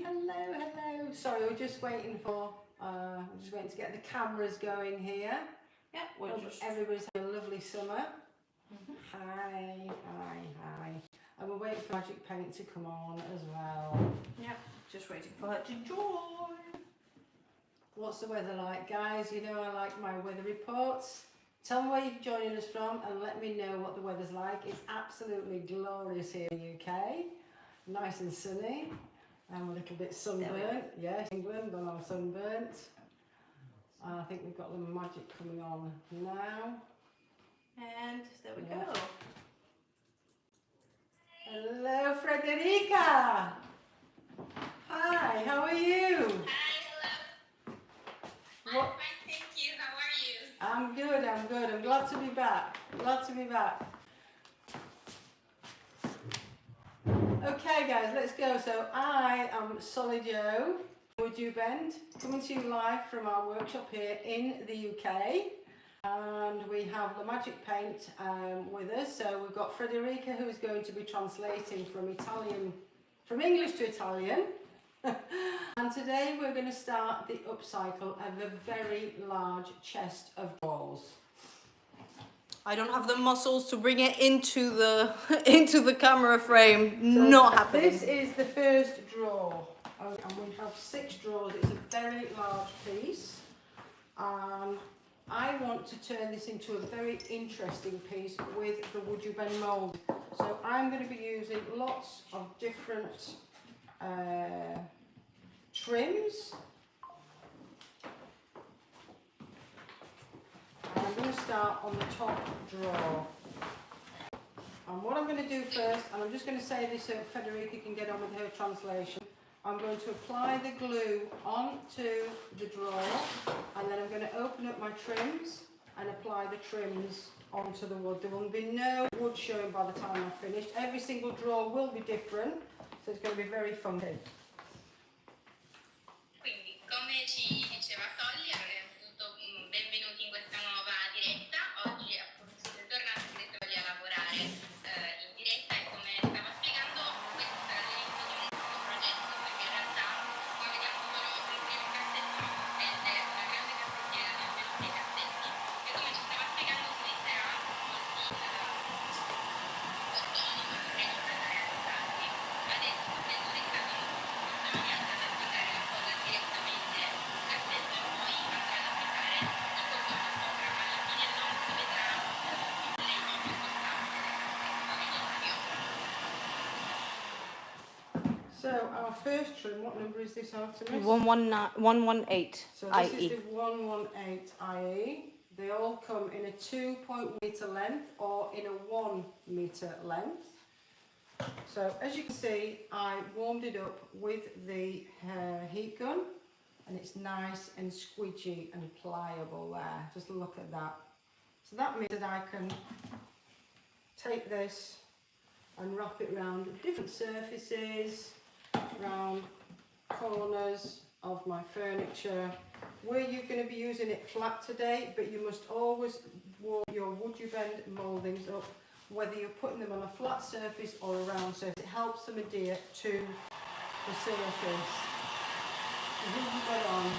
hello. Sorry, we're just waiting for, to get the cameras going here. Yeah, everybody's having a lovely summer. Hi. And we're waiting for Magic Paint to come on as well. Yeah, just waiting for her to join. What's the weather like, guys? You know I like my weather reports. Tell me where you're joining us from and let me know what the weather's like. It's absolutely glorious here in the UK. Nice and sunny. I'm a little bit sunburnt. Yes, England, but I'm sunburnt. I think we've got the magic coming on now. And there we go. Hello, Frederica. Hi, how are you? Hi, hello. I'm fine, thank you. How are you? I'm good. I'm glad to be back. Okay, guys, let's go. So I am Solid Joe, Would You Bend, coming to you live from our workshop here in the UK. And we have the Magic Paint with us. So we've got Frederica, who is going to be translating from English to Italian. And today we're going to start the upcycle of a very large chest of drawers. I don't have the muscles to bring it into the camera frame. So not happening. This is the first drawer, and we have 6 drawers. It's a very large piece. I want to turn this into a very interesting piece with the Would You Bend mould. So I'm going to be using lots of different trims. And I'm going to start on the top drawer. And what I'm going to do first, and I'm just going to say this so Federica can get on with her translation, I'm going to apply the glue onto the drawer, and then I'm going to open up my trims and apply the trims onto the wood. There will be no wood showing by the time I've finished. Every single drawer will be different, so it's going to be very funky. Quindi, come ci diceva Solly, allora innanzitutto benvenuti in questa nuova diretta. Oggi appunto siete tornati, siete a lavorare in diretta e come stavo spiegando questo sarà l'inizio di un nuovo progetto, perché in realtà come vediamo solo il primo cassetto ma comprende una grande cassettiera di almeno 6 cassetti e come ci stava spiegando utilizzerà molti bottoni ma dovrei andare a usarli. Adesso prendo riscaldano in maniera da applicare la colla direttamente sul cassetto e poi andrà ad applicare il cordone sopra, ma alla fine non si vedrà il legno sul costante del cassetto all'inizio. So our first trim, what number is this, Artemis? 118 So this IE. is the 118 IE. They all come in a 2.1 meter length or in a 1 meter length. So as you can see, I warmed it up with the heat gun, and it's nice and squidgy and pliable there. Just look at that. So that means that I can take this and wrap it around different surfaces, around corners of my furniture. Where you're going to be using it flat today, but you must always warm your Would You Bend mouldings up, whether you're putting them on a flat surface or a round surface. It helps them adhere to the surface. So who have you got on?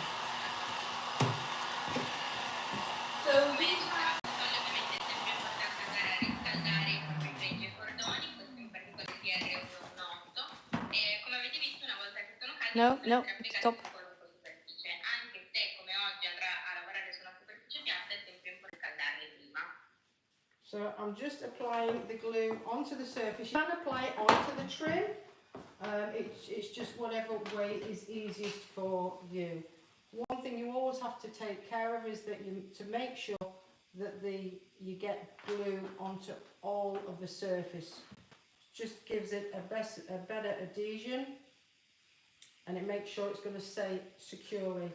So Come diceva Solly, ovviamente è sempre importante andare a riscaldare proprio i freggi e i cordoni, questo in particolare TR118, e come avete visto una volta che sono caldi possono essere applicati su qualunque superficie, anche se come oggi andrà a lavorare su una superficie piatta è sempre importante scaldarli prima. So I'm just applying the glue onto the surface. You can apply it onto the trim. It's just whatever way is easiest for you. One thing you always have to take care of is that to make sure that you get glue onto all of the surface. Just gives it a better adhesion, and it makes sure it's going to stay securely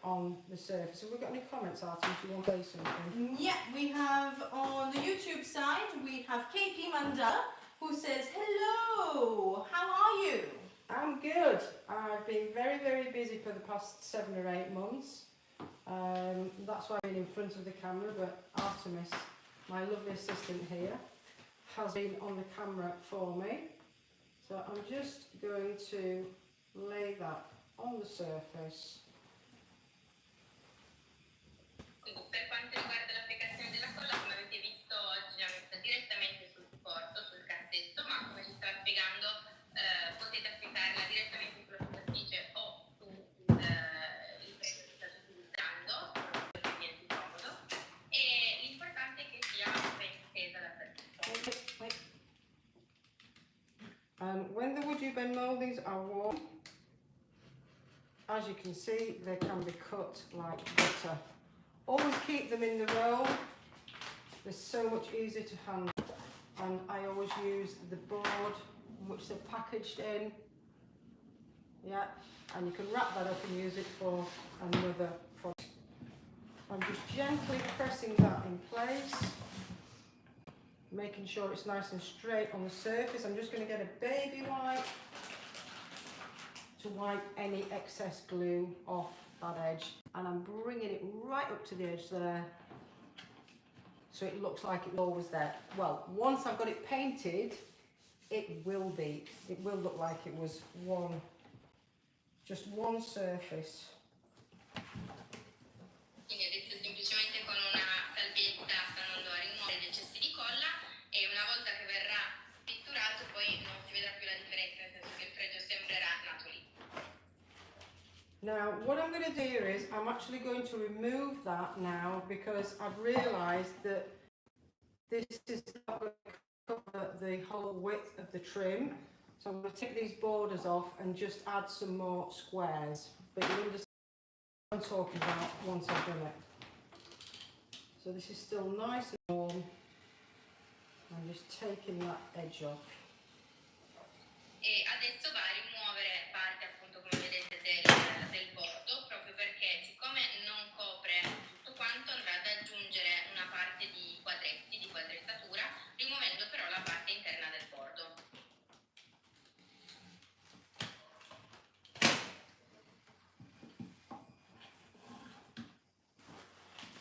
on the surface. Have we got any comments, Artie? Do you want to say something? yeah, we have on the YouTube side, we have KP Mandela who says, hello, how are you? I'm good. I've been very, very busy for the past 7 or 8 months. That's why I've been in front of the camera, but Artemis, my lovely assistant here, has been on the camera for me. So I'm just going to lay that on the surface. Quindi per quanto riguarda l'applicazione della colla, come avete visto oggi l'ha messa direttamente sul supporto, sul cassetto, ma come ci stava spiegando potete applicarla direttamente sulla superficie o sul il pezzo che state utilizzando, proprio che viene più comodo, e l'importante è che sia ben stesa dappertutto. When the wood you bend mouldings are warm, as you can see, they can be cut like butter. Always keep them in the roll. They're so much easier to handle. And I always use the board which they're packaged in. Yeah, and you can wrap that up and use it for another product. I'm just gently pressing that in place, making sure it's nice and straight on the surface. I'm just going to get a baby wipe to wipe any excess glue off that edge, and I'm bringing it right up to the edge there so it looks like it was always there. Well, once I've got it painted, it will look like it was just one surface. Quindi adesso semplicemente con una salvietta stanno andando a rimuovere gli eccessi di colla e una volta che verrà pitturato poi non si vedrà più la differenza, nel senso che il fregio sembrerà nato lì. Now what I'm going to do here is I'm actually going to remove that now, because I've realised that this is not going to cover the whole width of the trim. So I'm going to take these borders off and just add some more squares. But you understand what I'm talking about once I've done it. So this is still nice and warm. I'm just taking that edge off. E adesso va a rimuovere parte, appunto, come vedete, del bordo, proprio perché siccome non copre tutto quanto andrà ad aggiungere una parte di quadretti, di quadrettatura, rimuovendo però la parte interna del bordo.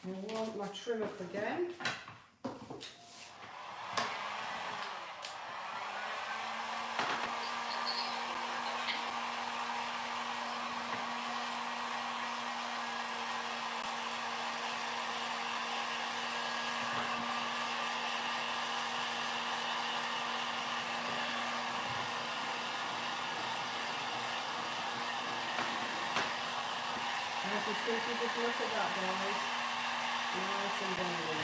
I want my trim up again. Just look at that, guys. Nice and bendy.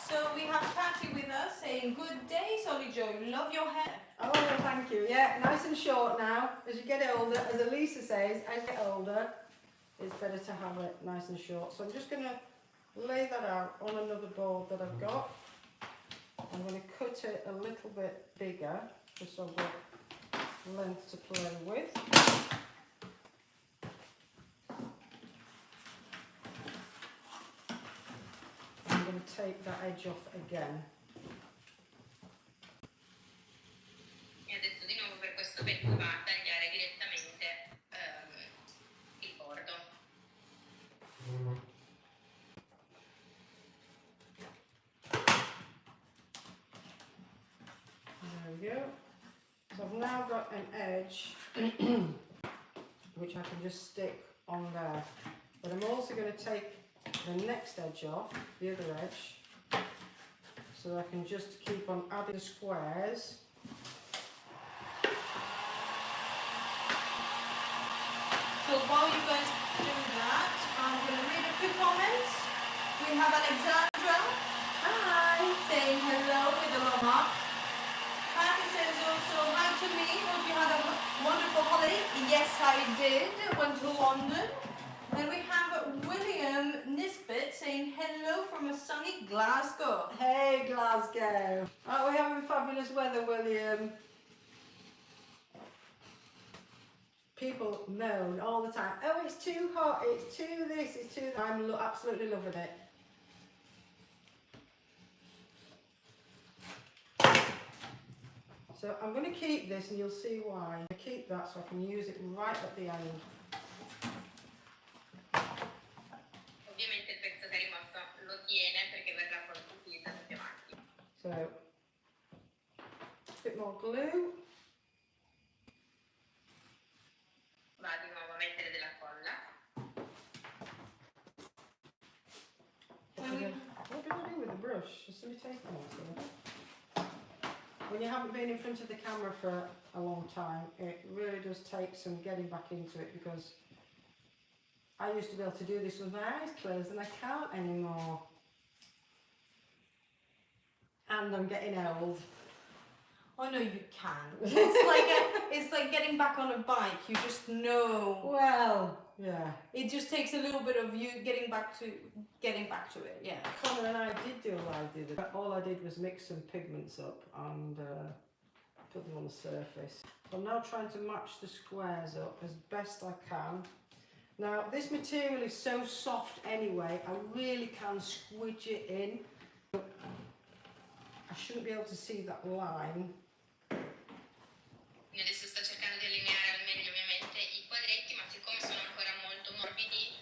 So we have Patty with us saying, good day, Solly Joe, love your hair. Oh, thank you. Yeah, nice and short now. As you get older, as Elisa says, as you get older, it's better to have it nice and short. So I'm just going to lay that out on another board that I've got. I'm going to cut it a little bit bigger, just so I've got length to play with. I'm going to take that edge off again. E adesso di nuovo per questo pezzo va a tagliare direttamente il bordo. There we go. So I've now got an edge which I can just stick on there. But I'm also going to take the next edge off, the other edge, so that I can just keep on adding the squares. So while you guys do that, I'm going to read a few comments. We have Alexandra, hi, saying hello with a love heart. Patty says also hi to me. Hope you had a wonderful holiday. Yes, I did. Went to London. Then we have William Nisbet saying hello from a sunny Glasgow. Hey Glasgow! Aren't we having fabulous weather, William? People moan all the time. Oh, it's too hot, it's too this, it's too that. I'm absolutely loving it. So I'm going to keep this and you'll see why. I keep that so I can use it right at the end. Ovviamente il pezzo che è rimosso lo tiene perché verrà poi utilizzato più avanti. So What did I do with the brush? Is somebody taking it? When you haven't been in front of the camera for a long time, it really does take some getting back into it, because I used to be able to do this with my eyes closed and I can't anymore. And I'm getting old. Oh no, you can. It's like getting back on a bike. You just know. Well, yeah. It just takes a little bit of you getting back to it. Yeah. Connor and I did do what I did. All I did was mix some pigments up and put them on the surface. I'm now trying to match the squares up as best I can. Now this material is so soft anyway, I really can squidge it in. I shouldn't be able to see that line. Adesso sto cercando di allineare al meglio ovviamente I quadretti, ma siccome sono ancora molto morbidi,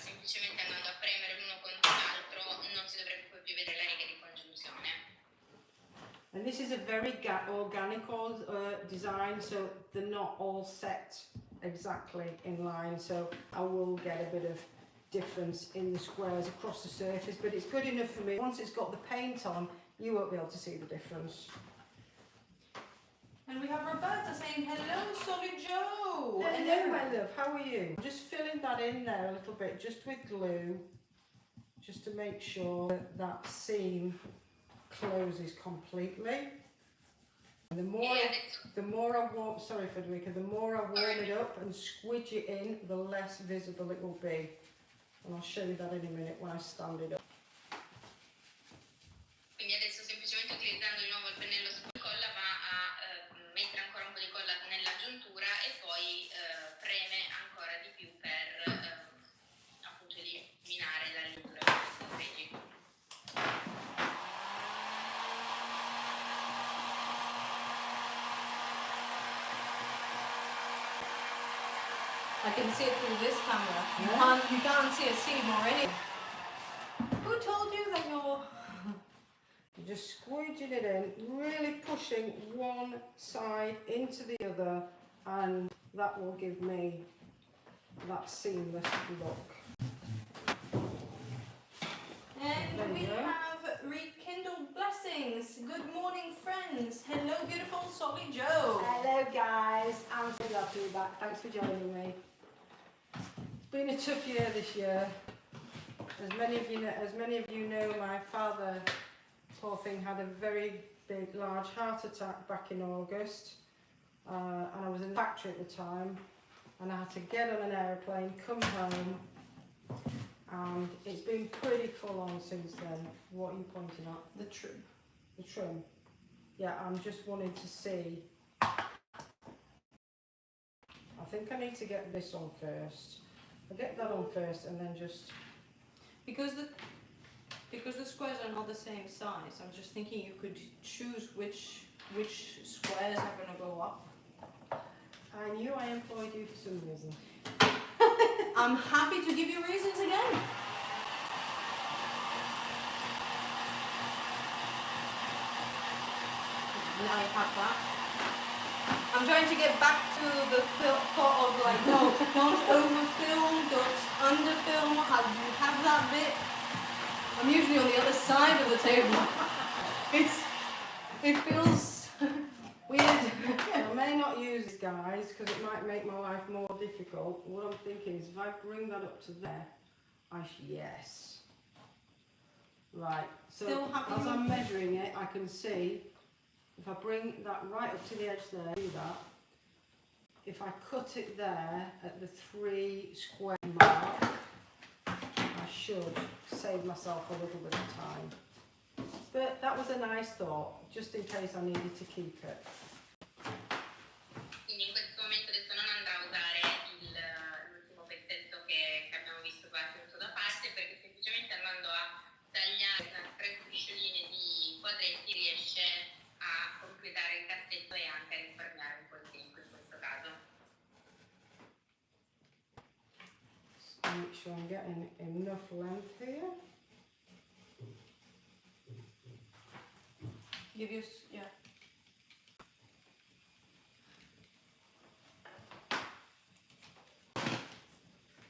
semplicemente andando a premere l'uno contro l'altro non si dovrebbe poi più vedere la riga di congiunzione. And this is a very organic design, so they're not all set exactly in line, so I will get a bit of difference in the squares across the surface, but it's good enough for me. Once it's got the paint on, you won't be able to see the difference. And we have Roberta saying, hello, Solid Joe. Hello, my love, how are you? I'm just filling that in there a little bit, just with glue, just to make sure that that seam closes completely. And the more I warm, sorry Federica, the more I warm it up and squidge it in, the less visible it will be. And I'll show you that in a minute when I stand it up. Quindi adesso semplicemente utilizzando di nuovo il pennello scolla va a mettere ancora un po' di colla nella giuntura e poi preme ancora di più per appunto eliminare la lettura dei grigi. I can see it through this camera. Yeah. You can't see a seam or anything. Who told you that you're... Just squeeging it in, really pushing one side into the other, and that will give me that seamless look. And There you we go. have rekindled blessings. Good morning, friends. Hello, beautiful Solly Joe. Hello guys, I'm so glad to be back. Thanks for joining me. It's been a tough year this year. As many of you know, my father, poor thing, had a very big, large heart attack back in August, and I was in the factory at the time, and I had to get on an aeroplane, come home, and it's been pretty full on since then. What are you pointing at? The trim. The trim. Yeah, I'm just wanting to see. I think I need to get this on first. I'll get that on first and then just... Because the squares are not the same size, I'm just thinking you could choose which squares are going to go up. I knew I employed you for some reason. I'm happy to give you reasons again. Now you have that. I'm trying to get back to the thought of like, no, don't overfilm, don't underfilm, have that bit. I'm usually on the other side of the table. It feels weird. I may not use this, guys, because it might make my life more difficult. What I'm thinking is if I bring that up to there, yes. Right, so as I'm measuring it, I can see if I bring that right up to the edge there, do that. If I cut it there at the 3 square mark, I should save myself a little bit of time. But that was a nice thought, just in case I needed to keep it. Quindi in questo momento adesso non andrò a usare l'ultimo pezzetto che abbiamo visto qua tenuto da parte, perché semplicemente andando a tagliare 3 striscioline di quadretti riesce a completare il cassetto e anche a risparmiare un po' di tempo in questo caso. So make sure I'm getting enough length here. Give you, yeah.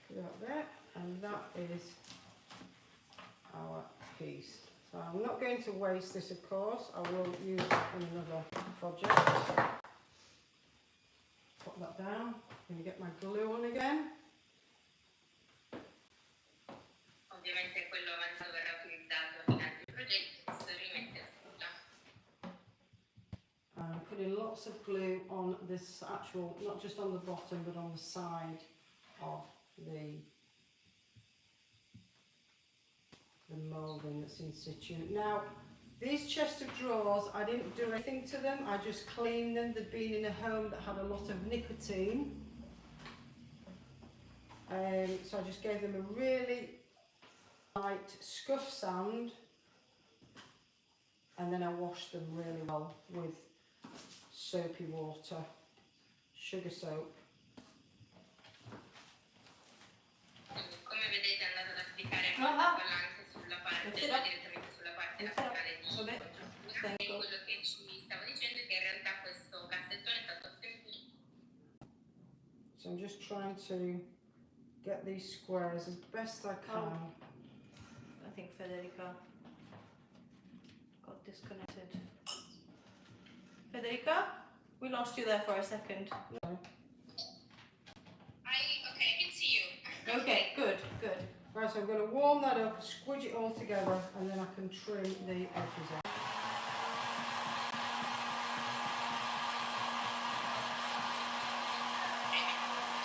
Put that there, and that is our piece. So I'm not going to waste this, of course. I will use it in another project. Put that down. I'm going to get my glue on again. Ovviamente quello avanzato verrà utilizzato in altri progetti, adesso rimettere tutto. I'm putting lots of glue on this actual, not just on the bottom, but on the side of the moulding that's in situ. Now, these chest of drawers, I didn't do anything to them, I just cleaned them. They'd been in a home that had a lot of nicotine. So I just gave them a really light scuff sand, and then I washed them really well with soapy water, sugar soap. Come vedete è andato ad applicare anche sulla parte, direttamente sulla parte laterale di contrattura. E quello che ci stavo dicendo è che in realtà questo cassettone è stato semplice. So I'm just trying to get these squares as best I can. I think Federica got disconnected. Federica, we lost you there for a second. Okay, I can see you. Okay, good, good. Right, so I'm going to warm that up, squidge it all together, and then I can trim the edges off.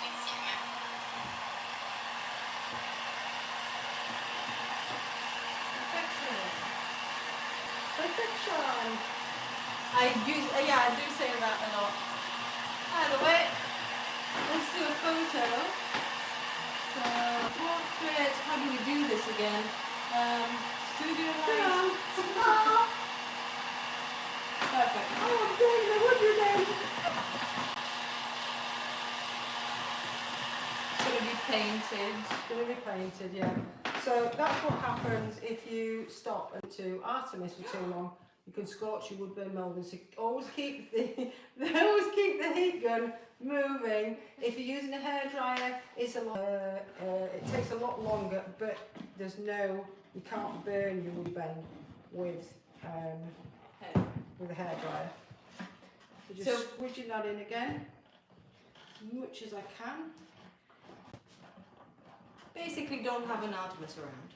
Insieme. Perfection! I do say that a lot. By the way, let's do a photo. So, portrait, how do we do this again? Studio light. Perfect. Oh, David, what's your name? It's going to be painted. It's going to be painted, yeah. So that's what happens if you stop to Artemis for too long. You can scorch your wood-burn moulding. So always keep the heat gun moving. If you're using a hairdryer, it's it takes a lot longer, but you can't burn your wood-burn with a hairdryer. So just squishing that in again, as much as I can. Basically, don't have an Artemis around.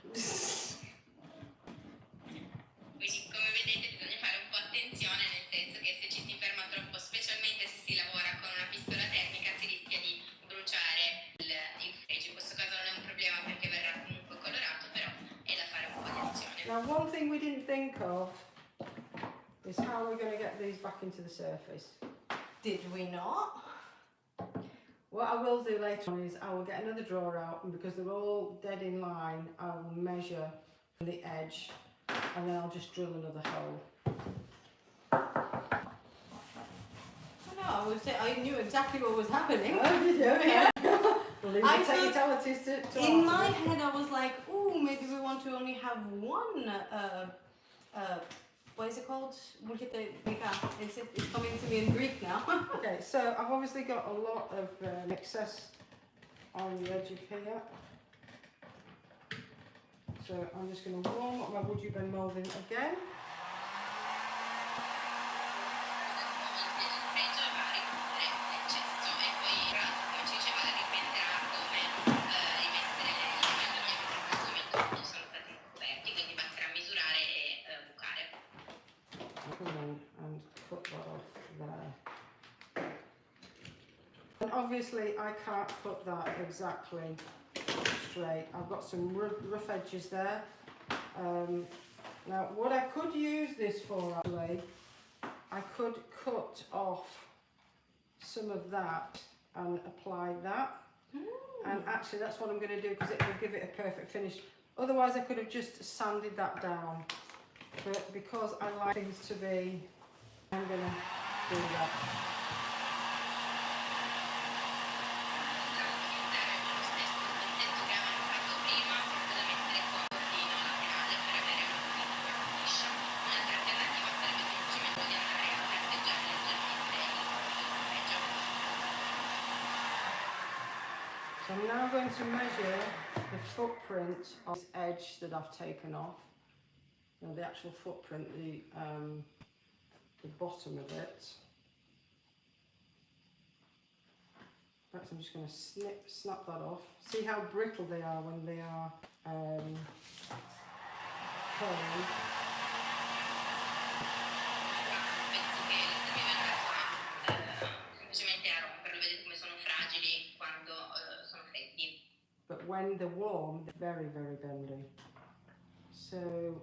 Quindi come vedete bisogna fare un po' attenzione, nel senso che se ci si ferma troppo, specialmente se si lavora con una pistola termica, si rischia di bruciare il fregio. In questo caso non è un problema perché verrà comunque colorato, però è da fare un po' di attenzione. Now, one thing we didn't think of is how we're going to get these back into the surface. Did we not? What I will do later on is I will get another drawer out, and because they're all dead in line, I will measure the edge, and then I'll just drill another hole. I knew exactly what was happening. Oh, did you? Yeah. We'll leave the technicalities to In my head, I was like, "Ooh, maybe we want to only have one." What is it called? It's coming to me in Greek now. Okay, so I've obviously got a lot of excess on the edge of here. So I'm just going to warm up my wood-burn moulding again. And cut that off there. And obviously I can't cut that exactly straight. I've got some rough edges there. Now what I could use this for actually, I could cut off some of that and apply that. And actually that's what I'm going to do because it will give it a perfect finish. Otherwise I could have just sanded that down. But because I like things to be, I'm going to do that. So I'm now going to measure the footprint of this edge that I've taken off. you know, the actual footprint, the bottom of it. In fact, I'm just going to snap that off. See how brittle they are when they are curling. Penso che le servivano semplicemente a romperlo, vedete come sono fragili quando sono freddi. But when they're warm, they're very, very bendy. So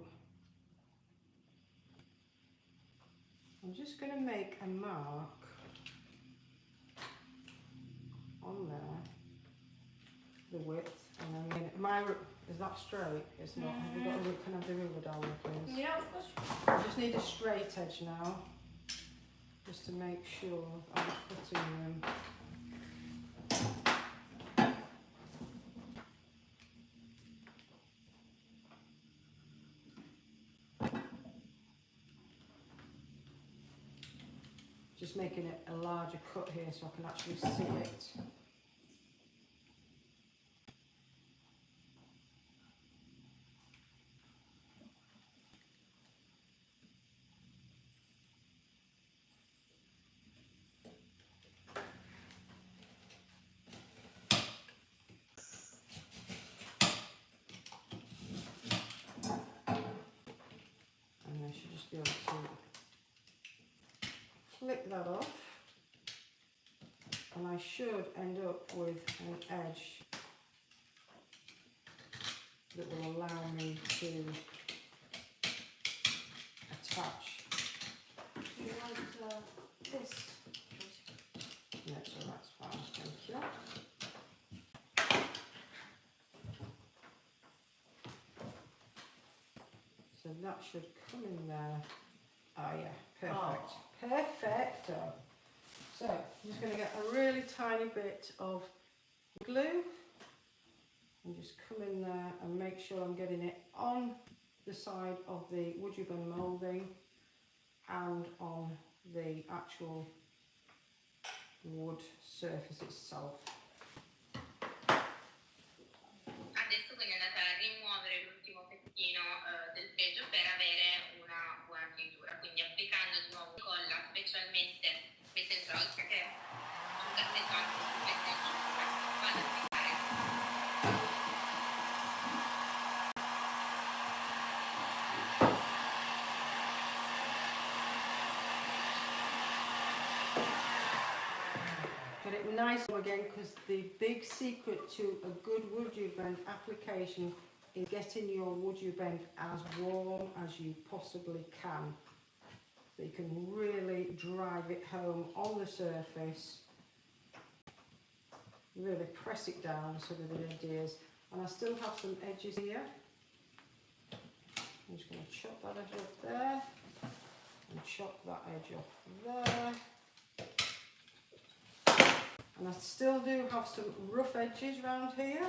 I'm just going to make a mark on there, the width, and then is that straight? It's not. Have you got can I have the ruler down there, please? Yeah, of course. I just need a straight edge now, just to make sure I'm putting them. Just making it a larger cut here so I can actually see it. And I should just be able to flick that off, and I should end up with an edge that will allow me to attach. You want this? No, so that's fine, thank you. So that should come in there. Oh yeah, perfect. Oh. Perfect. So I'm just going to get a really tiny bit of glue and just come in there and make sure I'm getting it on the side of the wood ribbon moulding and on the actual wood surface itself. Adesso quindi andate a rimuovere l'ultimo pezzino del fregio per avere una buona finitura, quindi applicando di nuovo colla, specialmente mettendo oltre che sul cassetto anche sul pezzo di cintura, vado ad applicare. Get it nice again, because the big secret to a good wood bend application is getting your wood bend as warm as you possibly can. So you can really drive it home on the surface. Really press it down so that it adheres. And I still have some edges here. I'm just going to chop that edge off there and chop that edge off there. And I still do have some rough edges around here,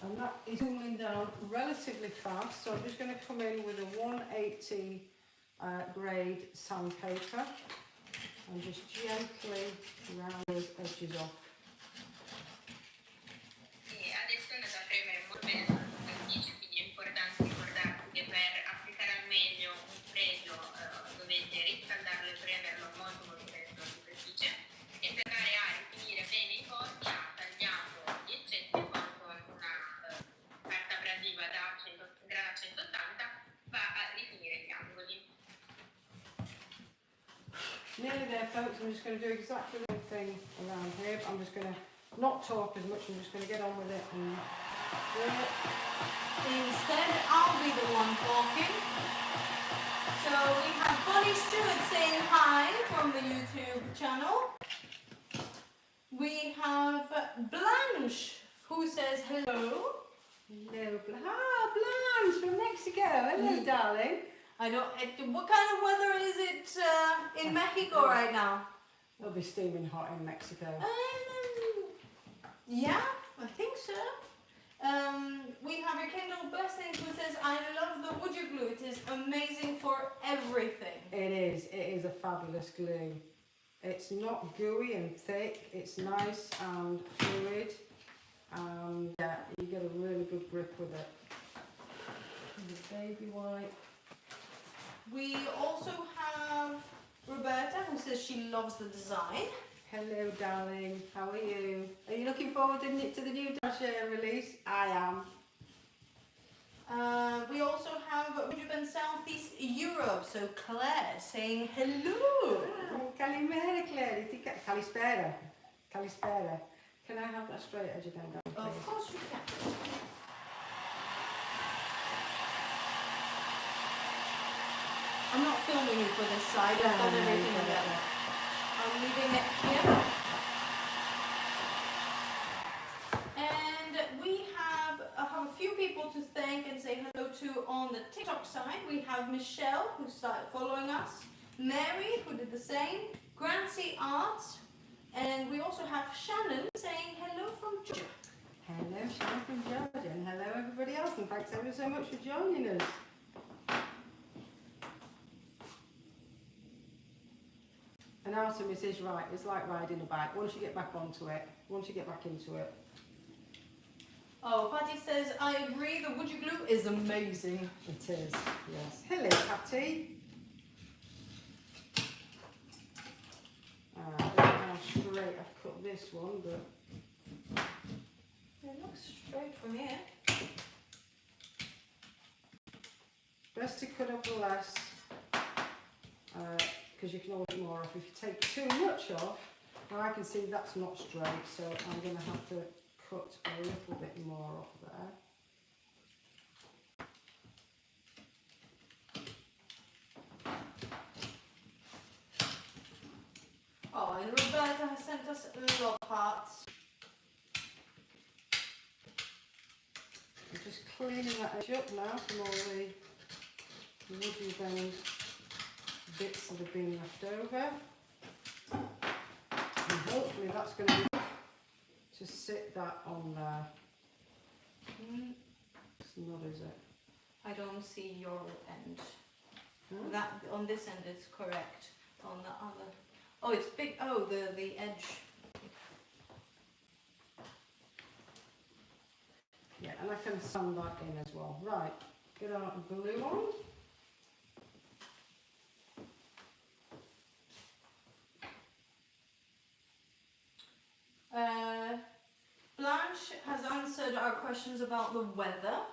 and that is cooling down relatively fast, so I'm just going to come in with a 180 grade sandpaper and just gently round those edges off. E adesso andate a premere molto bene sulla superficie, quindi è importante ricordarsi che per applicare al meglio un fregio dovete riscaldarlo e premerlo molto bene sulla superficie, e per dare a rifinire bene i bordi ha tagliato gli eccessi e poi con una carta abrasiva da 180 va a rifinire gli angoli. Nearly there, folks. I'm just going to do exactly the same thing around here, but I'm just going to not talk as much, I'm just going to get on with it and do it. Instead, I'll be the one talking. So we have Bonnie Stewart saying hi from the YouTube channel. We have Blanche who says hello. Hello, Blanche from Mexico. Hello, darling. I don't. What kind of weather is it in Mexico right now? It'll be steaming hot in Mexico. Yeah, I think so. We have a Kindle Blessing who says, I love the wood glue. It is amazing for everything. It is a fabulous glue. It's not gooey and thick, it's nice and fluid, and yeah, you get a really good grip with it. The baby wipe. We also have Roberta, who says she loves the design. Hello, darling. How are you? Are you looking forward to the new Dash release? I am. We also have Japan Southeast Europe, so Claire saying hello. Calimera, Claire. Calispera. Calispera. Can I have that straight edge again, please? Of course you can. I'm not filming you for this side, I've done everything on that. I'm leaving it here. And we have a few people to thank and say hello to on the TikTok side. We have Michelle, who started following us, Mary, who did the same, Grancy Arts, and we also have Shannon saying hello from Georgia. Hello, Shannon from Georgia, and hello everybody else, and thanks ever so much for joining us. And Artemis is right, it's like riding a bike. Once you get back onto it, once you get back into it. Oh, Patty says, I agree, the wood you glue is amazing. It is, yes. Hello, Patty. I don't know how straight I've cut this one, but... It looks straight from here. Best to cut off the less, because you can always get more off. If you take too much off, now I can see that's not straight, so I'm going to have to cut a little bit more off there. Oh, and Roberta has sent us love hearts. I'm just cleaning that edge up now from all the woody bend bits that have been left over. And hopefully that's going to be enough to sit that on there. It's not, is it? I don't see your end. Hmm? That on this end is correct. On the other. Oh, it's big. Oh, the edge. Yeah, and I can sand that in as well. Right, get our glue on. Blanche has answered our questions about the weather.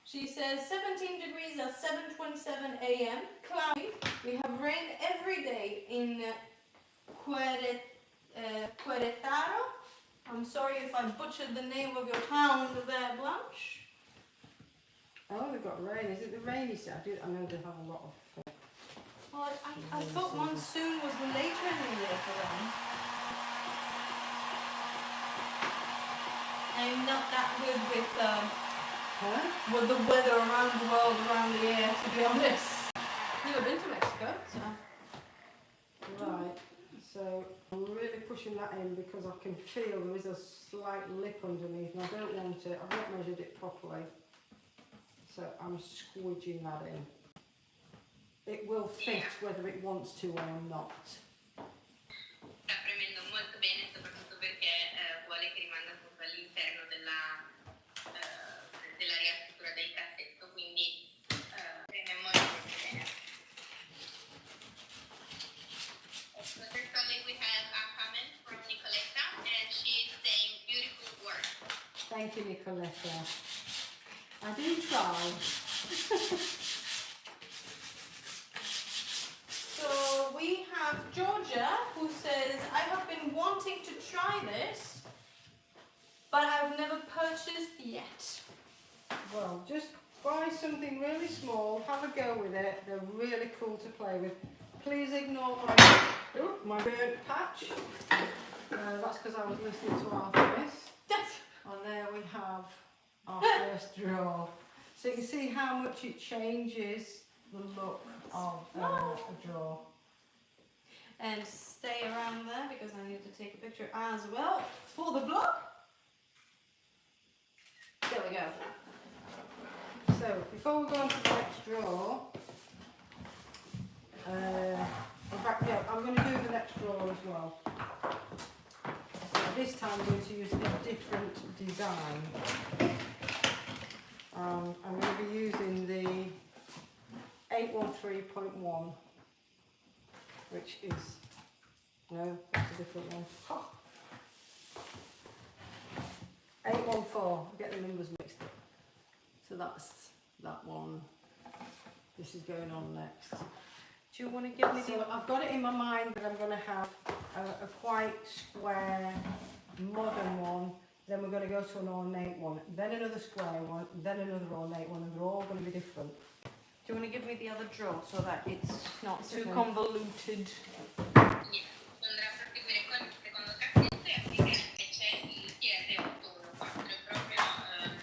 She says 17 degrees at 7:27 a.m. Cloudy. We have rain every day in Querétaro. I'm sorry if I butchered the name of your town there, Blanche. Oh, we've got rain. Is it the rainy side? I know they have a lot of... Well, I thought monsoon was later in the year for them. I'm not that good with the weather around the world, around the year, to be honest. Never been to Mexico, so. Right, so I'm really pushing that in because I can feel there is a slight lip underneath and I don't want it. I've not measured it properly. So I'm squidging that in. It will fit whether it wants to or not. Sta premendo molto bene, soprattutto perché vuole che rimanga appunto all'interno della riapertura del cassetto, quindi preme molto bene. So thirdly, we have a comment from Nicoletta, and she is saying beautiful work. Thank you, Nicoletta. I do try. So we have Georgia, who says, I have been wanting to try this, but I've never purchased yet. Well, just buy something really small, have a go with it. They're really cool to play with. Please ignore my burnt patch. That's because I was listening to Artemis. And there we have our first drawer. So you can see how much it changes the look of a drawer. And stay around there because I need to take a picture as well for the blog. There we go. So before we go on to the next drawer, in fact, yeah, I'm going to do the next drawer as well. So this time I'm going to use a different design. I'm going to be using the 813.1, which is, no, that's a different one. Oh. 814, I get the numbers mixed up. So that's that one. This is going on next. Do you want to give me So I've got it in my mind that I'm going to have a quite square, modern one. Then we're going to go to an ornate one, then another square one, then another ornate one, and they're all going to be different. Do you want to give me the other drawer so that it's not It's too okay. convoluted? Niente, andrà a proseguire con il secondo cassetto e applicare invece il TR814. Proprio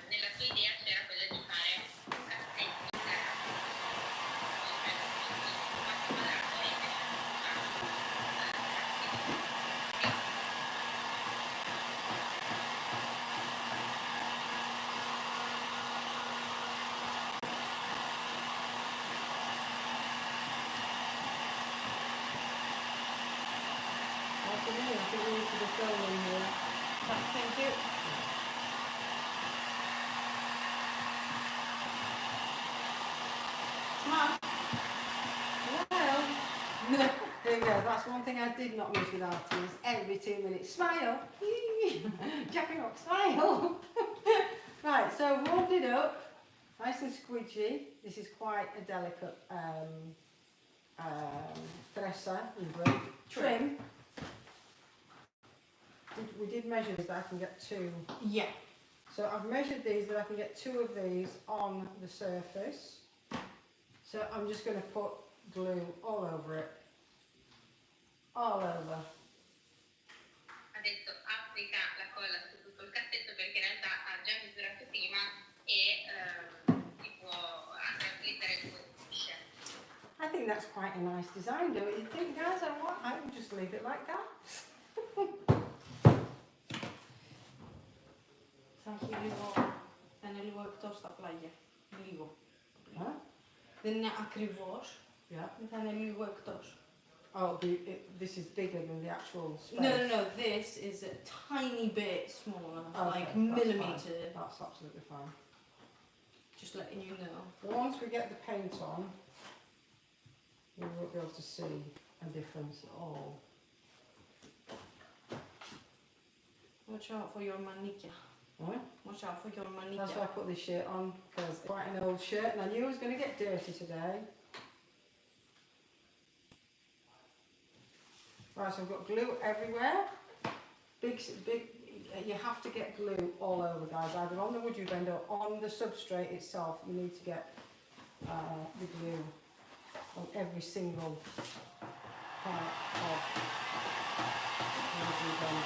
nella sua idea c'era quella di fare un cassetto interrato, cioè quadrato e invece I think we need to be filming here. Thank you. Smile. Well, there you go. That's one thing I did not miss with Artie is every 2 minutes. Smile! Jacking up, smile! Right, so warmed it up. Nice and squidgy. This is quite a delicate dresser and break. Trim. We did measure these that I can get 2. Yeah. So I've measured these that I can get 2 of these on the surface. So I'm just going to put glue all over it. All over. adesso applica la colla su tutto il cassetto perché in realtà ha già misurato prima e si può andare a utilizzare due strisce. I think that's quite a nice design, don't you think, guys? I would just leave it like that. Sanki ligo. En ligo εκτός τα πλάγια. Λίγο. Huh? Δεν είναι ακριβώς. Yeah. Θα είναι λίγο εκτός. Oh, this is bigger than the actual space. No. This is a tiny bit smaller, Okay, like that's millimetre. fine. That's absolutely fine. Just letting you know. Once we get the paint on, we won't be able to see a difference at all. Watch out for your manicure. Right? Watch out for your manicure. That's why I put this shirt on, because it's quite an old shirt and I knew it was going to get dirty today. Right, so I've got glue everywhere. Big, you have to get glue all over, guys, either on the wood you bend or on the substrate itself. You need to get the glue on every single part of the wood you bend.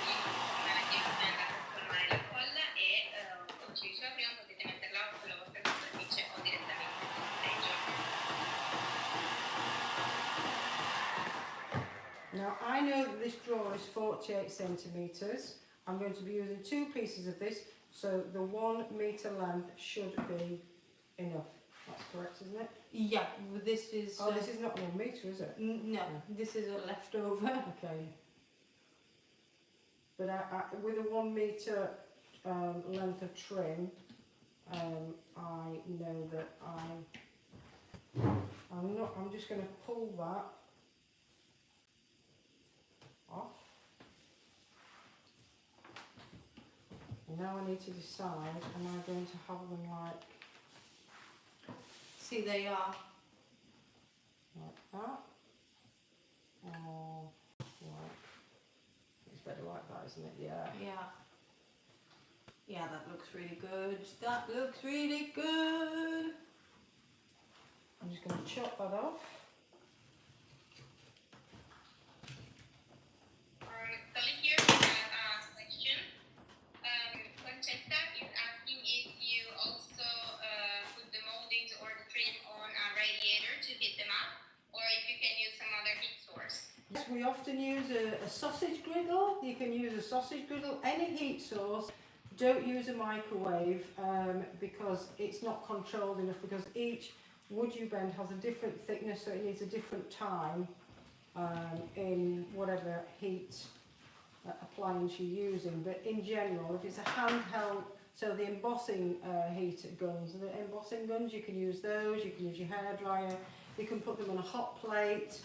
Quindi come andate a scolmare la colla e come ci diceva prima potete metterla sulla vostra superficie o direttamente sul fregio. Now I know that this drawer is 48 centimetres. I'm going to be using 2 pieces of this, so the 1 metre length should be enough. That's correct, isn't it? Yeah, this is... Oh, this is not 1 metre, is it? No, this is a leftover. Okay. But with a 1 metre length of trim, I know that I'm just going to pull that off. And now I need to decide, am I going to have them like See, they are. that? Or like, it's better like that, isn't it? Yeah. Yeah. Yeah, that looks really good. That looks really good. I'm just going to chop that off. Sally here has a question. Concetta is asking if you also put the moldings or the trim on a radiator to heat them up, or if you can use some other heat source. Yes, we often use a sausage griddle. You can use a sausage griddle, any heat source. Don't use a microwave because it's not controlled enough, because each wood you bend has a different thickness, so it needs a different time in whatever heat appliance you're using. But in general, if it's a handheld So the embossing heat guns, you can use those, you can use your hairdryer, you can put them on a hot plate,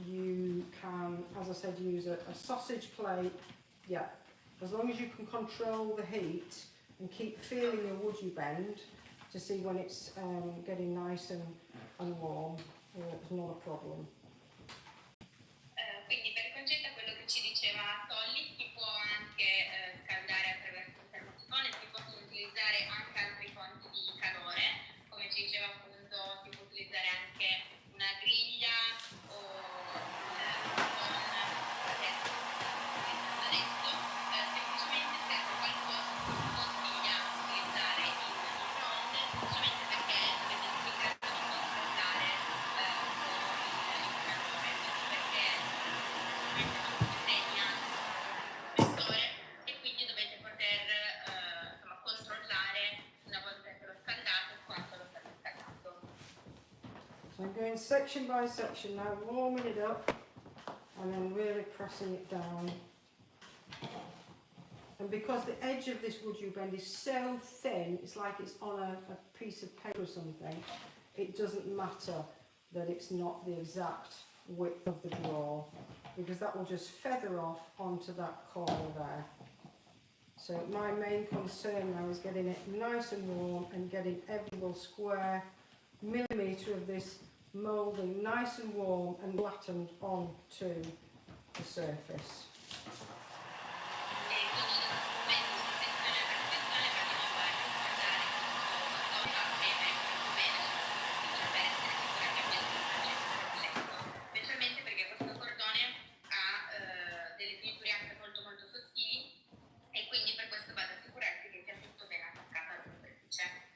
you can, as I said, use a sausage plate, yeah. As long as you can control the heat and keep feeling your wood you bend to see when it's getting nice and warm, it's not a problem. Quindi per Concetta quello che ci diceva Solly, si può anche scaldare attraverso il termosifone, si possono utilizzare anche altre fonti di calore, come ci diceva appunto si può utilizzare anche una griglia o un phon adesso, semplicemente serve qualcosa che si consiglia utilizzare in microonde, semplicemente perché dovete essere in grado di controllare un po' il calore, perché segna lo spessore e quindi dovete poter insomma, controllare una volta che l'ho scaldato quanto lo state scaldando. So I'm going section by section now, warming it up and then really pressing it down. And because the edge of this wood you bend is so thin, it's like it's on a piece of paper or something, it doesn't matter that it's not the exact width of the drawer, because that will just feather off onto that corner there. So my main concern now is getting it nice and warm and getting every little square millimetre of this moulding nice and warm and flattened onto the surface. Specialmente perché questo cordone ha delle finiture anche molto molto sottili e quindi per questo vado ad assicurarsi che sia tutto ben attaccato alla superficie.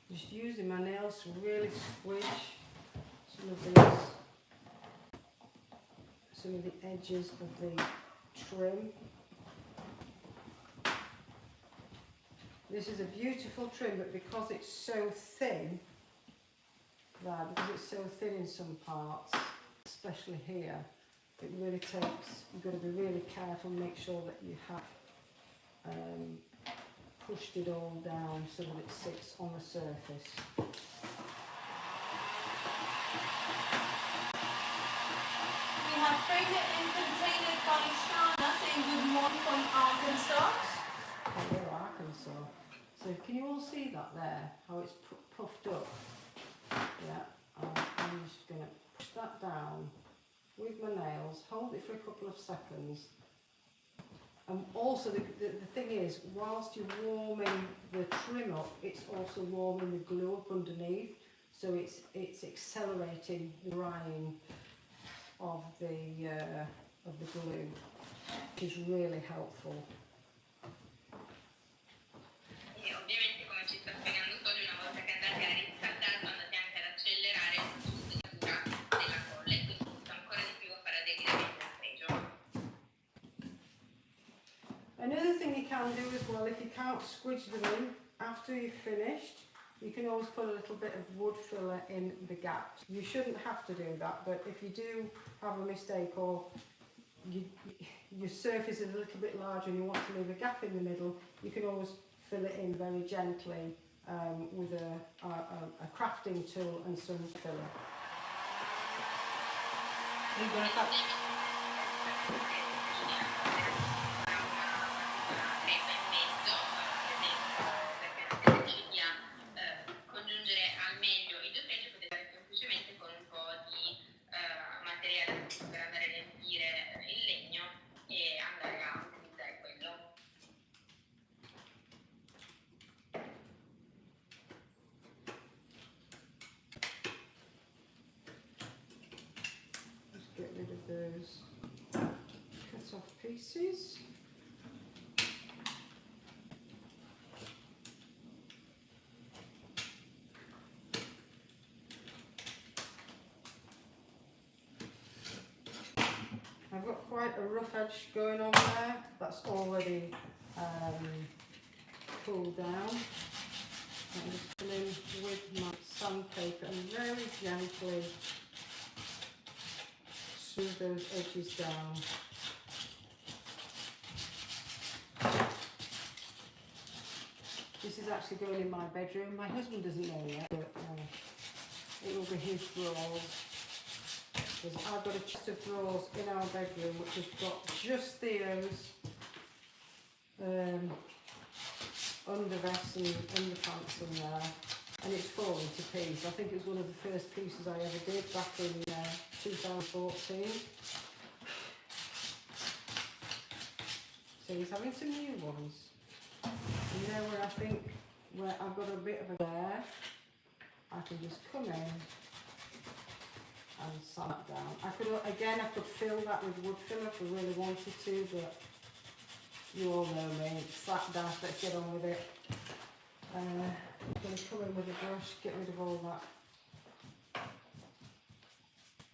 Just using my nails to really squish some of the edges of the trim. This is a beautiful trim, but because it's so thin, in some parts, especially here, it really takes, you've got to be really careful and make sure that you have pushed it all down so that it sits on the surface. We have framed it and contained by Shana saying good morning from Arkansas. Oh, we're Arkansas. So can you all see that there? How it's puffed up? Yeah. I'm just going to push that down with my nails, hold it for a couple of seconds. And also the thing is, whilst you're warming the trim up, it's also warming the glue up underneath, so it's accelerating the drying of the glue, which is really helpful. E ovviamente come ci sta spiegando Soli, una volta che andate a riscaldarlo andate anche ad accelerare la stesura della colla e quindi tutto ancora di più a far aderire meglio al fregio. Another thing you can do as well, if you can't squidge them in after you've finished, you can always put a little bit of wood filler in the gaps. You shouldn't have to do that, but if you do have a mistake or your surface is a little bit larger and you want to leave a gap in the middle, you can always fill it in very gently with a crafting tool and some filler. We're going to cut. Congiungere al meglio i due freggi potete fare semplicemente con un po' di materiale per andare a riempire il legno e andare a utilizzare quello. Just get rid of those cut off pieces. I've got quite a rough edge going on there. That's already cooled down. I'm just filling with my sandpaper and very gently smooth those edges down. This is actually going in my bedroom. My husband doesn't know yet, but it will be his drawers. Because I've got a chest of drawers in our bedroom which has got just Theo's undervest and underpants in there, and it's falling to pieces. I think it was one of the first pieces I ever did back in 2014. So he's having some new ones. You know where I think where I've got a bit of a glare, I can just come in and sand that down. I could fill that with wood filler if I really wanted to, but you all know me, slap dash, let's get on with it. I'm going to come in with a brush, get rid of all that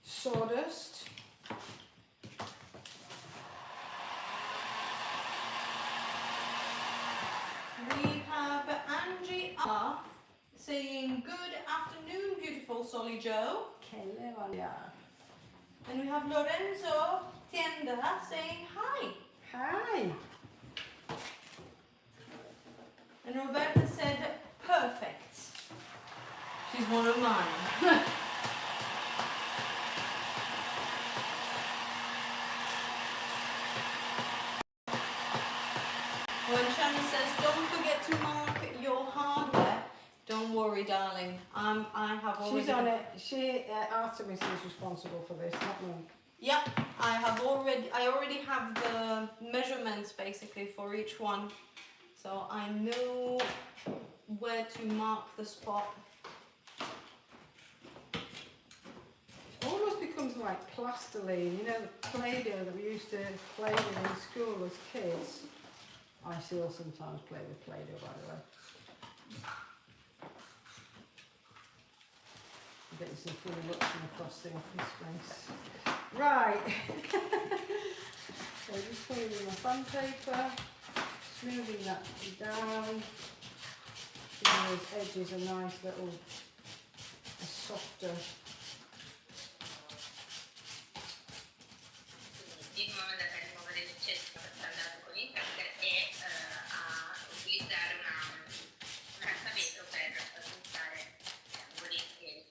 sawdust. We have Angie R saying good afternoon, beautiful Solly Joe. And we have Lorenzo Tienda saying hi. Hi. And Roberta said perfect. She's one of mine. When Shannon says don't forget to mark your hardware, don't worry darling, I have already... She's on it. Artemis is responsible for this, not me. Yep, I already have the measurements basically for each one. So I know where to mark the spot. It almost becomes like plastiline, you know, the Play-Doh that we used to play with in school as kids. I still sometimes play with Play-Doh, by the way. I'm getting some funny looks from across the office space. Right. So just putting in my sandpaper, smoothing that down, giving those edges a nice little, a softer. Di nuovo andate a rimuovere l'eccesso che sta andato con il cutter e a utilizzare un cartavetro per puntare gli angoli e le file.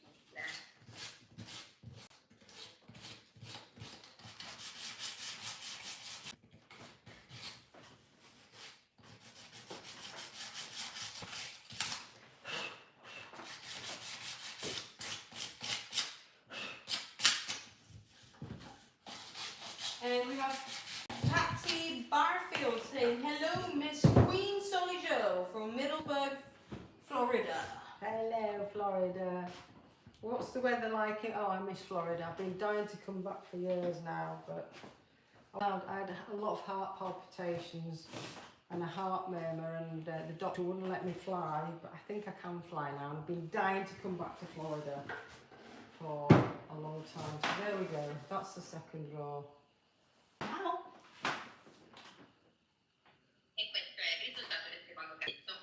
And we have Patsy Barfield saying, hello, Miss Queen Solly Joe from Middleburg, Florida. Hello, Florida. What's the weather like? Oh, I miss Florida. I've been dying to come back for years now, but I had a lot of heart palpitations and a heart murmur, and the doctor wouldn't let me fly, but I think I can fly now. And I've been dying to come back to Florida for a long time. So there we go. That's the second row. Wow. E questo è il risultato del secondo cassetto.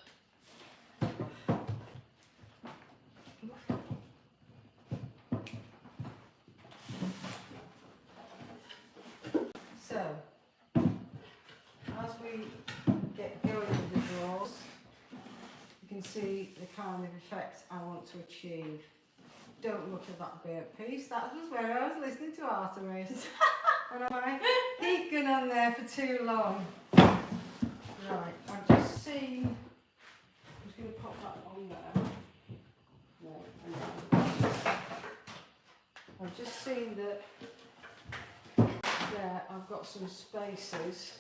So, as we get going with the drawers, you can see the kind of effect I want to achieve. Don't look at that burnt piece, that was where I was listening to Artemis. And I heat gun on there for too long. Right, I've just seen, I'm just going to pop that on there. No, I've just seen that there I've got some spaces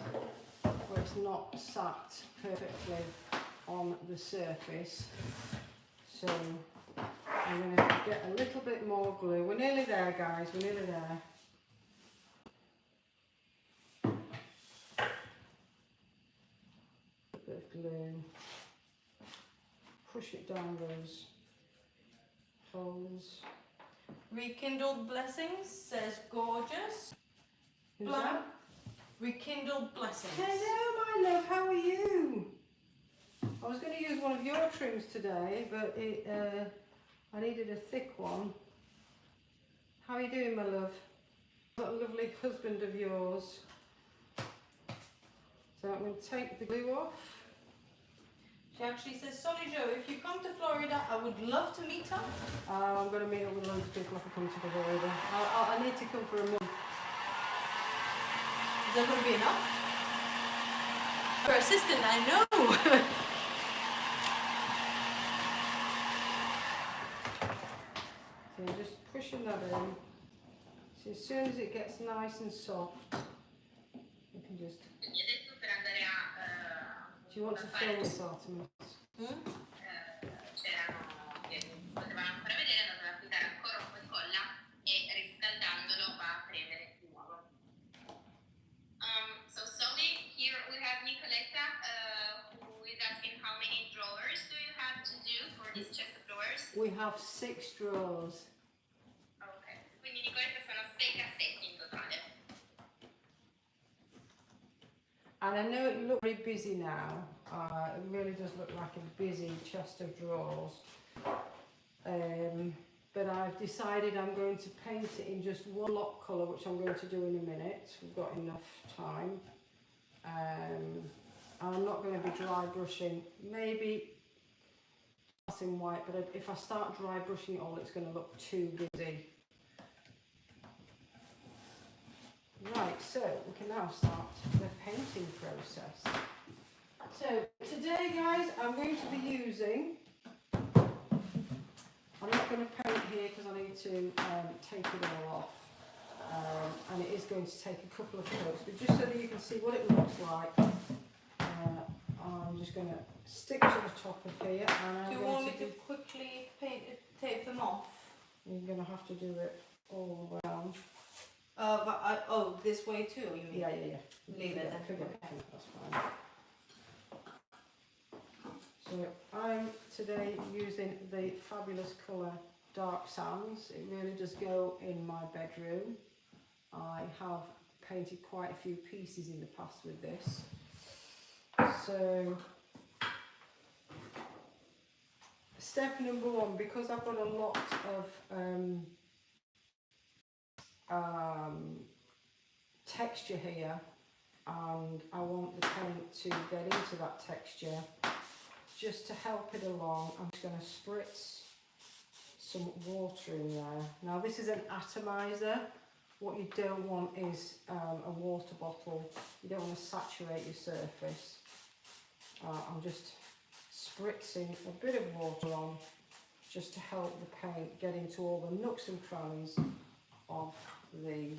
where it's not sat perfectly on the surface. So I'm going to get a little bit more glue. We're nearly there, guys, we're nearly there. A bit of glue. Push it down those holes. Rekindled Blessings says gorgeous. Who's that? Rekindled Blessings. Hello, my love, how are you? I was going to use one of your trims today, but I needed a thick one. How are you doing, my love? That lovely husband of yours. So I'm going to take the glue off. She actually says, sorry Joe, if you come to Florida, I would love to meet up. I'm going to meet up with loads of people if I come to Florida. I need to come for a month. Is that going to be enough? Your assistant, I know. So I'm just pushing that in. So as soon as it gets nice and soft, you can just... Quindi adesso per andare a Do you want to film this, Artemis? c'erano che si potevano ancora vedere, è andato ad applicare ancora un po' di colla e riscaldandolo va a prendere di nuovo. So Soli, here we have Nicoletta who is asking how many drawers do you have to do for this chest of drawers? We have 6 drawers. Ok, quindi Nicoletta sono 6 cassetti in totale. And I know it looks very busy now. It really does look like a busy chest of drawers. But I've decided I'm going to paint it in just one lock colour, which I'm going to do in a minute. We've got enough time. I'm not going to be dry brushing. Maybe in white, but if I start dry brushing it all, it's going to look too busy. Right, so we can now start the painting process. So today, guys, I'm going to be using, I'm not going to paint here because I need to take it all off, and it is going to take a couple of coats, but just so that you can see what it looks like, I'm just going to stick to the top of here, and I'm Do you going want me to to quickly take them off? You're going to have to do it all around. This way too, you mean? Yeah. Leave it then. Forget it, that's fine. So I'm today using the fabulous colour Dark Sands. It really does go in my bedroom. I have painted quite a few pieces in the past with this. So step number 1, because I've got a lot of texture here, and I want the paint to get into that texture, just to help it along, I'm just going to spritz some water in there. Now this is an atomizer. What you don't want is a water bottle. You don't want to saturate your surface. I'm just spritzing a bit of water on, just to help the paint get into all the nooks and crannies of the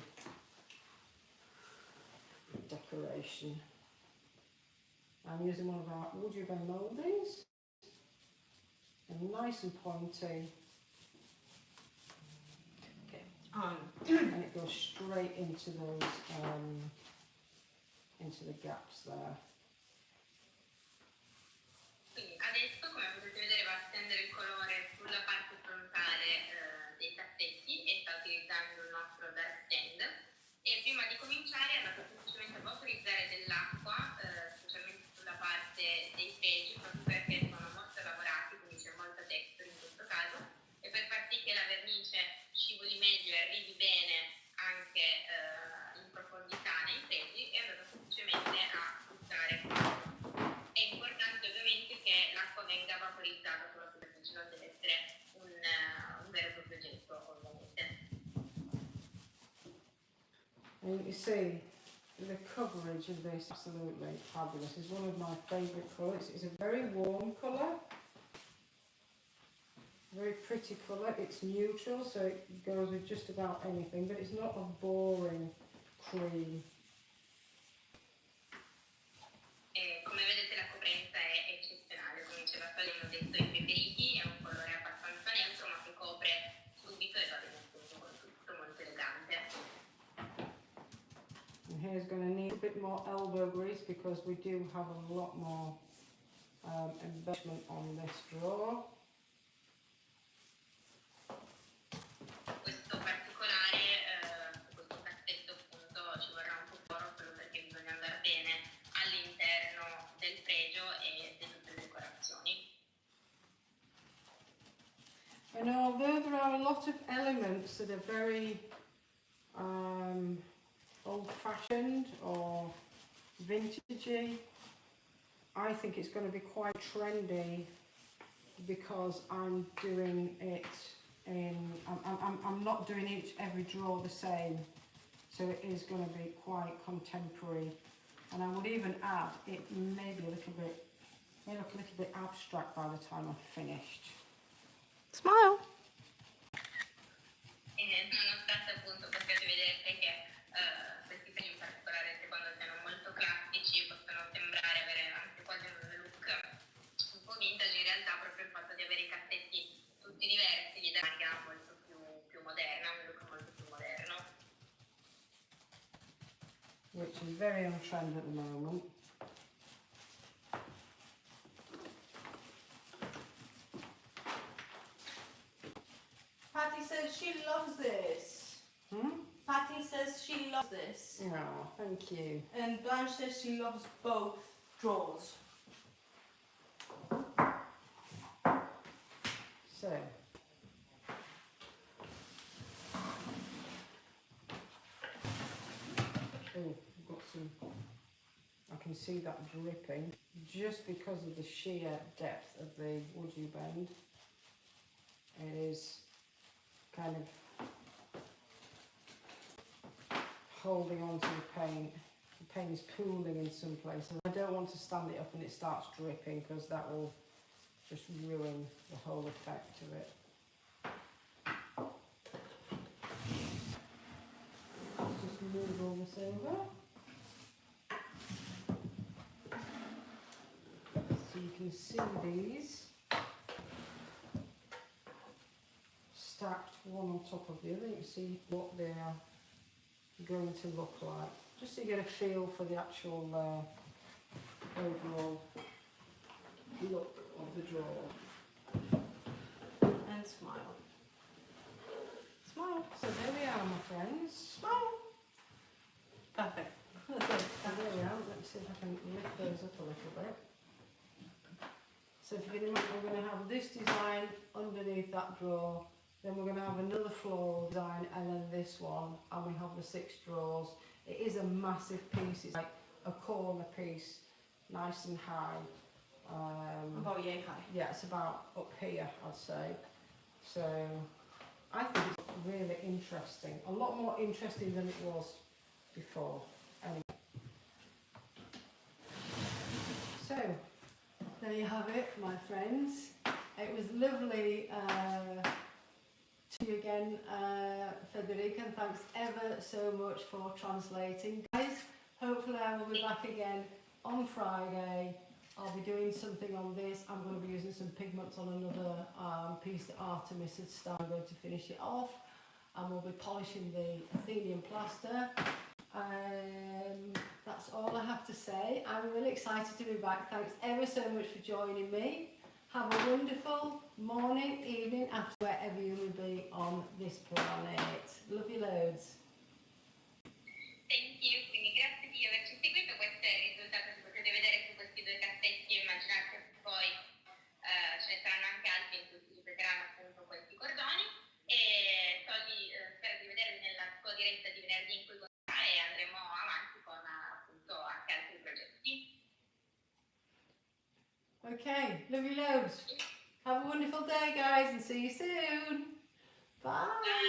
decoration. I'm using one of our wood ribbon mouldings, and nice and pointy, and it goes straight into those into the gaps there. Quindi adesso, come potete vedere, va a stendere il colore sulla parte frontale dei tassetti e sta utilizzando il nostro dark stand, e prima di cominciare è andato semplicemente a vaporizzare dell'acqua, specialmente sulla parte dei fregi, proprio perché sono molto lavorati, quindi c'è molta texture in questo caso, e per far sì che la vernice scivoli meglio e arrivi bene anche in profondità nei fregi, è andato semplicemente a sputtare. È importante ovviamente che l'acqua venga vaporizzata sulla superficie, non deve essere un vero e proprio getto, ovviamente. And you see the coverage of this, absolutely fabulous. It's one of my favourite colours. It's a very warm colour, very pretty colour. It's neutral, so it goes with just about anything, but it's not a boring cream. Come vedete la coprenza è eccezionale, come diceva Soli, uno dei suoi preferiti, è un colore abbastanza neutro ma che copre subito e va bene tutto con tutto, molto elegante. And here's going to need a bit more elbow grease because we do have a lot more embellishment on this drawer. Questo particolare, su questo cassetto appunto ci vorrà un po' d'oro, solo perché bisogna andare bene all'interno del fregio e di tutte le decorazioni. I know sort of very old-fashioned or vintagey. I think it's going to be quite trendy because I'm doing it in, I'm not doing every drawer the same, so it is going to be quite contemporary. And I would even add, it may be a little bit, may look a little bit abstract by the time I've finished. Smile! Nonostante appunto possiate vedere che questi frame in particolare, secondo siano molto classici, possono sembrare avere anche quasi un look un po' vintage, in realtà proprio il fatto di avere i cassetti tutti diversi gli dà una riga molto più moderna, un look molto più moderno. Which is very on trend at the moment. Patty says she loves this. Patty says she loves this. Oh, thank you. And Blanche says she loves both drawers. So, oh, I've got some, I can see that dripping just because of the sheer depth of the wood you bend. It is kind of holding on to the paint. The paint is pooling in some places. I don't want to stand it up and it starts dripping because that will just ruin the whole effect of it. Let's just move all this over. So you can see these stacked one on top of the other. You can see what they are going to look like. Just so you get a feel for the actual overall look of the drawer. And smile. Smile. So there we are, my friends. Smile. Perfect. That's it. So there we are. Let's see if I can lift those up a little bit. So if you can imagine, we're going to have this design underneath that drawer, then we're going to have another floral design, and then this one, and we have the 6 drawers. It is a massive piece. It's like a corner piece, nice and high. About yay high. Yeah, it's about up here, I'd say. So I think it's really interesting. A lot more interesting than it was before. Anyway. So there you have it, my friends. It was lovely to you again, Federica, and thanks ever so much for translating. Guys, hopefully I will be back again on Friday. I'll be doing something on this. I'm going to be using some pigments on another piece that Artemis had started. I'm going to finish it off, and we'll be polishing the Athenian plaster. That's all I have to say. I'm really excited to be back. Thanks ever so much for joining me. Have a wonderful morning, evening, after wherever you will be on this planet. Love you loads. Thank you, quindi grazie di averci seguito. Questo è il risultato che potete vedere su questi 2 cassetti e immaginate che poi ce ne saranno anche altri in cui si ripeteranno appunto questi cordoni. E spero di vedervi nella sua diretta di venerdì in cui e andremo avanti con appunto anche altri progetti. Okay, love you loads. Have a wonderful day, guys, and see you soon. Bye. Bye.